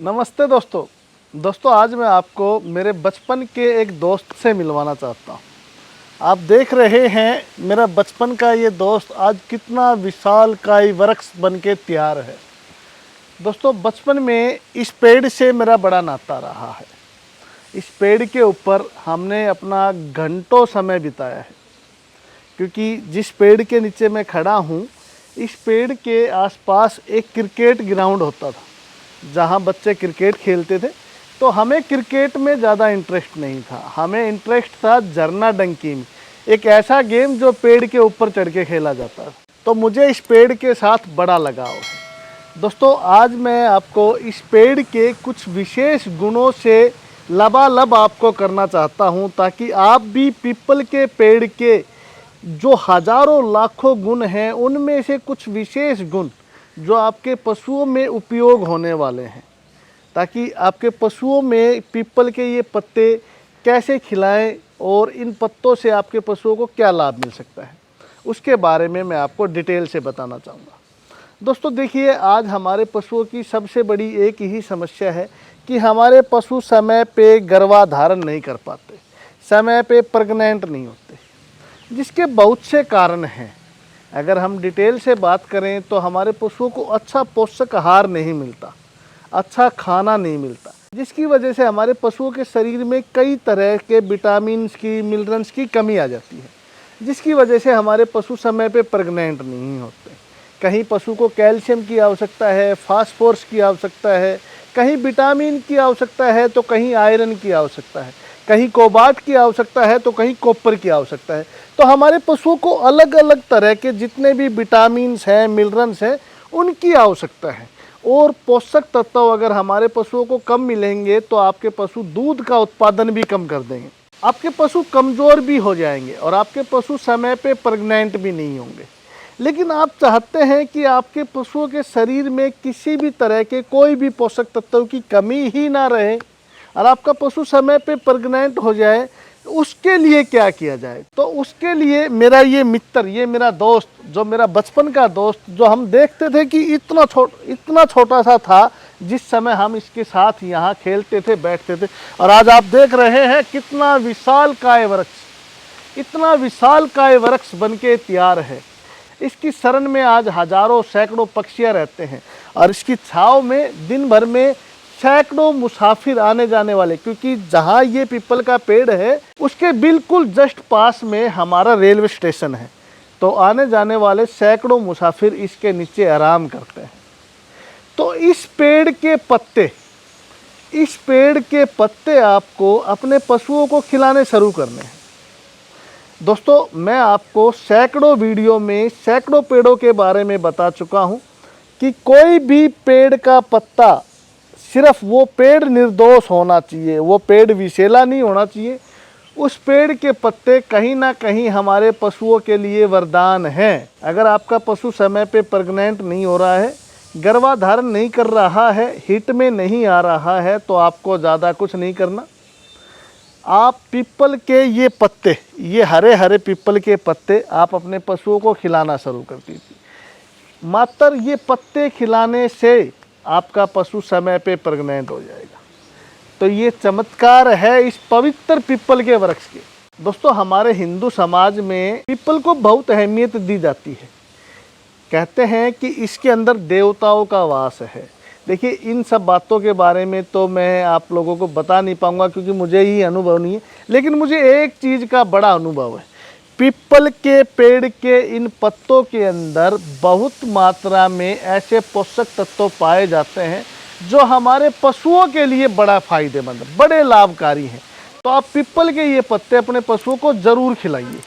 नमस्ते दोस्तों आज मैं आपको मेरे बचपन के एक दोस्त से मिलवाना चाहता हूँ। आप देख रहे हैं मेरा बचपन का ये दोस्त आज कितना विशालकाय वृक्ष बन के तैयार है। दोस्तों बचपन में इस पेड़ से मेरा बड़ा नाता रहा है। इस पेड़ के ऊपर हमने अपना घंटों समय बिताया है, क्योंकि जिस पेड़ के नीचे मैं खड़ा हूँ इस पेड़ के आसपास एक क्रिकेट ग्राउंड होता था जहाँ बच्चे क्रिकेट खेलते थे। तो हमें क्रिकेट में ज़्यादा इंटरेस्ट नहीं था, हमें इंटरेस्ट था झरना डंकी में, एक ऐसा गेम जो पेड़ के ऊपर चढ़ के खेला जाता है। तो मुझे इस पेड़ के साथ बड़ा लगाव है। दोस्तों आज मैं आपको इस पेड़ के कुछ विशेष गुणों से लबालब आपको करना चाहता हूँ, ताकि आप भी पीपल के पेड़ के जो हजारों लाखों गुण हैं उनमें से कुछ विशेष गुण जो आपके पशुओं में उपयोग होने वाले हैं, ताकि आपके पशुओं में पीपल के ये पत्ते कैसे खिलाएं और इन पत्तों से आपके पशुओं को क्या लाभ मिल सकता है, उसके बारे में मैं आपको डिटेल से बताना चाहूँगा। दोस्तों देखिए, आज हमारे पशुओं की सबसे बड़ी एक ही समस्या है कि हमारे पशु समय पे गर्भाधारण नहीं कर पाते, समय पे प्रेग्नेंट नहीं होते, जिसके बहुत से कारण हैं। अगर हम डिटेल से बात करें तो हमारे पशुओं को अच्छा पोषक आहार नहीं मिलता, अच्छा खाना नहीं मिलता, जिसकी वजह से हमारे पशुओं के शरीर में कई तरह के विटामिन्स की, मिनरल्स की कमी आ जाती है, जिसकी वजह से हमारे पशु समय पे प्रेग्नेंट नहीं होते। कहीं पशु को कैल्शियम की आवश्यकता है, फास्फोरस की आवश्यकता है, कहीं विटामिन की आवश्यकता है तो कहीं आयरन की आवश्यकता है, कहीं कोबाल्ट की आवश्यकता है तो कहीं कॉपर की आवश्यकता है। तो हमारे पशुओं को अलग अलग तरह के जितने भी विटामिन्स हैं, मिनरल्स हैं, उनकी आवश्यकता है। और पोषक तत्व अगर हमारे पशुओं को कम मिलेंगे तो आपके पशु दूध का उत्पादन भी कम कर देंगे, आपके पशु कमज़ोर भी हो जाएंगे और आपके पशु समय पे प्रेग्नेंट भी नहीं होंगे। लेकिन आप चाहते हैं कि आपके पशुओं के शरीर में किसी भी तरह के कोई भी पोषक तत्व की कमी ही ना रहे और आपका पशु समय पे प्रेग्नेंट हो जाए। उसके लिए क्या किया जाए? तो उसके लिए मेरा ये मित्र, ये मेरा दोस्त, जो मेरा बचपन का दोस्त, जो हम देखते थे कि इतना छोटा सा था जिस समय हम इसके साथ यहाँ खेलते थे, बैठते थे, और आज आप देख रहे हैं कितना विशालकाय वृक्ष, इतना विशालकाय वृक्ष बन के तैयार है। इसकी शरण में आज हजारों सैकड़ों पक्षियाँ रहते हैं और इसकी छाँव में दिन भर में सैकड़ों मुसाफिर आने जाने वाले, क्योंकि जहाँ ये पीपल का पेड़ है उसके बिल्कुल जस्ट पास में हमारा रेलवे स्टेशन है। तो आने जाने वाले सैकड़ों मुसाफिर इसके नीचे आराम करते हैं। तो इस पेड़ के पत्ते आपको अपने पशुओं को खिलाने शुरू करने हैं। दोस्तों मैं आपको सैकड़ों वीडियो में सैकड़ों पेड़ों के बारे में बता चुका हूँ कि कोई भी पेड़ का पत्ता, सिर्फ वो पेड़ निर्दोष होना चाहिए, वो पेड़ विषैला नहीं होना चाहिए। उस पेड़ के पत्ते कहीं ना कहीं हमारे पशुओं के लिए वरदान हैं। अगर आपका पशु समय पे प्रेग्नेंट नहीं हो रहा है, गर्भाधारण नहीं कर रहा है, हिट में नहीं आ रहा है, तो आपको ज़्यादा कुछ नहीं करना। आप पीपल के ये पत्ते, ये हरे हरे पीपल के पत्ते आप अपने पशुओं को खिलाना शुरू कर दीजिए। मात्र ये पत्ते खिलाने से आपका पशु समय पे प्रेग्नेंट हो जाएगा। तो ये चमत्कार है इस पवित्र पीपल के वृक्ष के। दोस्तों हमारे हिंदू समाज में पीपल को बहुत अहमियत दी जाती है। कहते हैं कि इसके अंदर देवताओं का वास है। देखिए इन सब बातों के बारे में तो मैं आप लोगों को बता नहीं पाऊंगा, क्योंकि मुझे ही अनुभव नहीं है, लेकिन मुझे एक चीज़ का बड़ा अनुभव है। पीपल के पेड़ के इन पत्तों के अंदर बहुत मात्रा में ऐसे पोषक तत्व पाए जाते हैं जो हमारे पशुओं के लिए बड़ा फायदेमंद, बड़े लाभकारी हैं। तो आप पीपल के ये पत्ते अपने पशुओं को ज़रूर खिलाइए।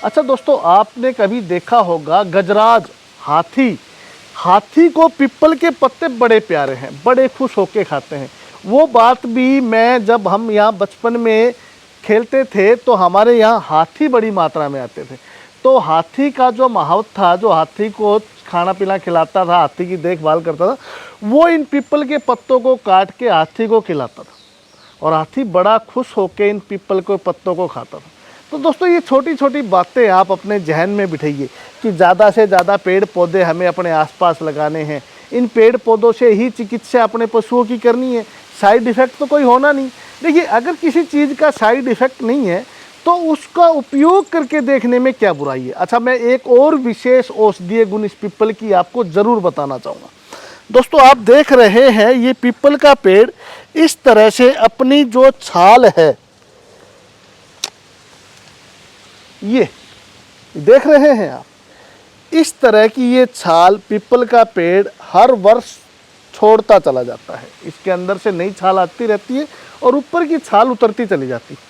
अच्छा दोस्तों, आपने कभी देखा होगा गजराज, हाथी को पीपल के पत्ते बड़े प्यारे हैं, बड़े खुश होके खाते हैं। वो बात भी मैं, जब हम यहाँ बचपन में खेलते थे तो हमारे यहाँ हाथी बड़ी मात्रा में आते थे। तो हाथी का जो माहौल था, जो हाथी को खाना पीना खिलाता था, हाथी की देखभाल करता था, वो इन पीपल के पत्तों को काट के हाथी को खिलाता था और हाथी बड़ा खुश होकर इन पीपल के पत्तों को खाता था। तो दोस्तों ये छोटी छोटी बातें आप अपने जहन में बिठाइए कि ज़्यादा से ज़्यादा पेड़ पौधे हमें अपने आसपास लगाने हैं। इन पेड़ पौधों से ही चिकित्सा अपने पशुओं की करनी है, साइड इफ़ेक्ट तो कोई होना नहीं। देखिए, अगर किसी चीज़ का साइड इफ़ेक्ट नहीं है तो उसका उपयोग करके देखने में क्या बुराई है। अच्छा, मैं एक और विशेष औषधीय गुण इस पीपल की आपको ज़रूर बताना चाहूँगा। दोस्तों, आप देख रहे हैं ये पीपल का पेड़ इस तरह से अपनी जो छाल है, ये देख रहे हैं आप, इस तरह की ये छाल पीपल का पेड़ हर वर्ष छोड़ता चला जाता है। इसके अंदर से नई छाल आती रहती है और ऊपर की छाल उतरती चली जाती है।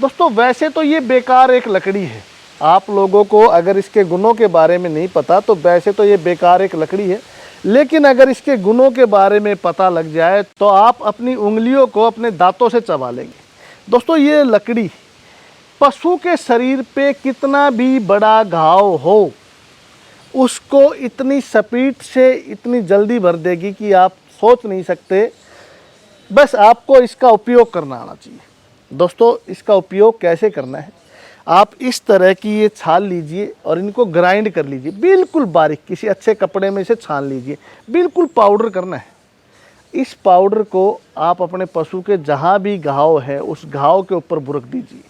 दोस्तों, वैसे तो ये बेकार एक लकड़ी है, आप लोगों को अगर इसके गुणों के बारे में नहीं पता तो वैसे तो ये बेकार एक लकड़ी है, लेकिन अगर इसके गुणों के बारे में पता लग जाए तो आप अपनी उंगलियों को अपने दांतों से चबा लेंगे। दोस्तों, ये लकड़ी पशु के शरीर पे कितना भी बड़ा घाव हो उसको इतनी स्पीड से इतनी जल्दी भर देगी कि आप सोच नहीं सकते। बस आपको इसका उपयोग करना आना चाहिए। दोस्तों, इसका उपयोग कैसे करना है, आप इस तरह की ये छाल लीजिए और इनको ग्राइंड कर लीजिए, बिल्कुल बारीक, किसी अच्छे कपड़े में से छान लीजिए, बिल्कुल पाउडर करना है। इस पाउडर को आप अपने पशु के जहाँ भी घाव है उस घाव के ऊपर बुरक दीजिए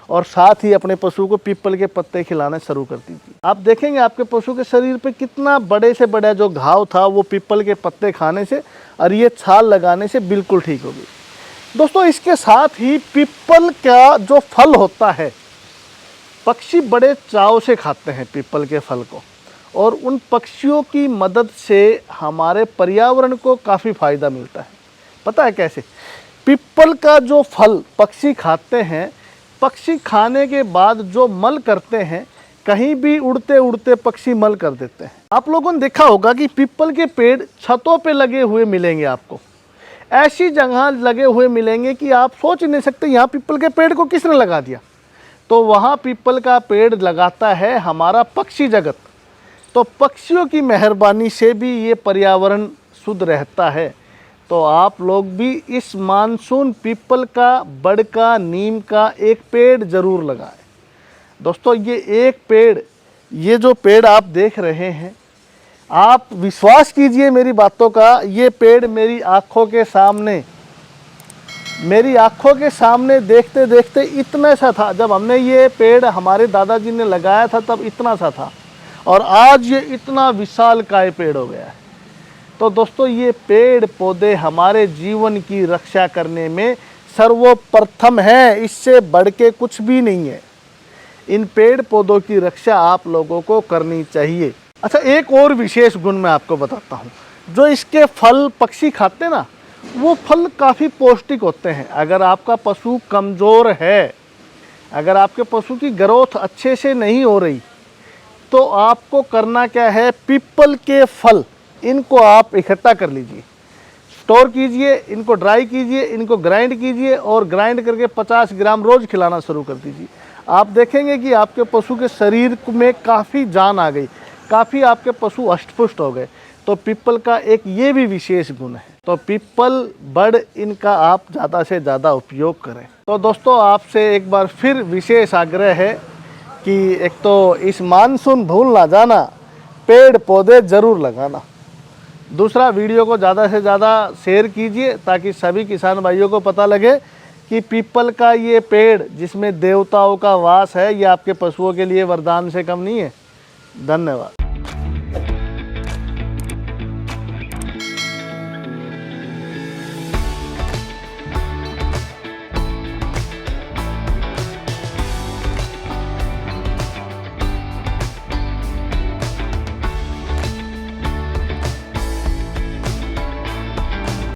और साथ ही अपने पशु को पीपल के पत्ते खिलाना शुरू कर दीजिए। आप देखेंगे आपके पशु के शरीर पे कितना बड़े से बड़ा जो घाव था वो पीपल के पत्ते खाने से और ये छाल लगाने से बिल्कुल ठीक हो गई। दोस्तों, इसके साथ ही पीपल का जो फल होता है, पक्षी बड़े चाव से खाते हैं पीपल के फल को, और उन पक्षियों की मदद से हमारे पर्यावरण को काफ़ी फायदा मिलता है। पता है कैसे? पीपल का जो फल पक्षी खाते हैं, पक्षी खाने के बाद जो मल करते हैं, कहीं भी उड़ते उड़ते पक्षी मल कर देते हैं। आप लोगों ने देखा होगा कि पीपल के पेड़ छतों पे लगे हुए मिलेंगे आपको, ऐसी जगह लगे हुए मिलेंगे कि आप सोच ही नहीं सकते यहाँ पीपल के पेड़ को किसने लगा दिया। तो वहाँ पीपल का पेड़ लगाता है हमारा पक्षी जगत। तो पक्षियों की मेहरबानी से भी ये पर्यावरण शुद्ध रहता है। तो आप लोग भी इस मानसून पीपल का, बड़ का, नीम का एक पेड़ ज़रूर लगाएं। दोस्तों, ये एक पेड़, ये जो पेड़ आप देख रहे हैं, आप विश्वास कीजिए मेरी बातों का, ये पेड़ मेरी आँखों के सामने देखते देखते इतना सा था। जब हमने ये पेड़ हमारे दादाजी ने लगाया था तब इतना सा था और आज ये इतना विशालकाय पेड़ हो गया है। तो दोस्तों, ये पेड़ पौधे हमारे जीवन की रक्षा करने में सर्वप्रथम है, इससे बढ़ के कुछ भी नहीं है। इन पेड़ पौधों की रक्षा आप लोगों को करनी चाहिए। अच्छा, एक और विशेष गुण मैं आपको बताता हूँ। जो इसके फल पक्षी खाते ना, वो फल काफ़ी पौष्टिक होते हैं। अगर आपका पशु कमज़ोर है, अगर आपके पशु की ग्रोथ अच्छे से नहीं हो रही, तो आपको करना क्या है, पीपल के फल इनको आप इकट्ठा कर लीजिए, स्टोर कीजिए, इनको ड्राई कीजिए, इनको ग्राइंड कीजिए और ग्राइंड करके 50 ग्राम रोज़ खिलाना शुरू कर दीजिए। आप देखेंगे कि आपके पशु के शरीर में काफ़ी जान आ गई, काफ़ी आपके पशु अष्टपुष्ट हो गए। तो पीपल का एक ये भी विशेष गुण है। तो पीपल, बड़, इनका आप ज़्यादा से ज़्यादा उपयोग करें। तो दोस्तों, आपसे एक बार फिर विशेष आग्रह है कि एक तो इस मानसून भूल ना जाना, पेड़ पौधे ज़रूर लगाना। दूसरा, वीडियो को ज़्यादा से ज़्यादा शेयर कीजिए ताकि सभी किसान भाइयों को पता लगे कि पीपल का ये पेड़ जिसमें देवताओं का वास है, ये आपके पशुओं के लिए वरदान से कम नहीं है। धन्यवाद।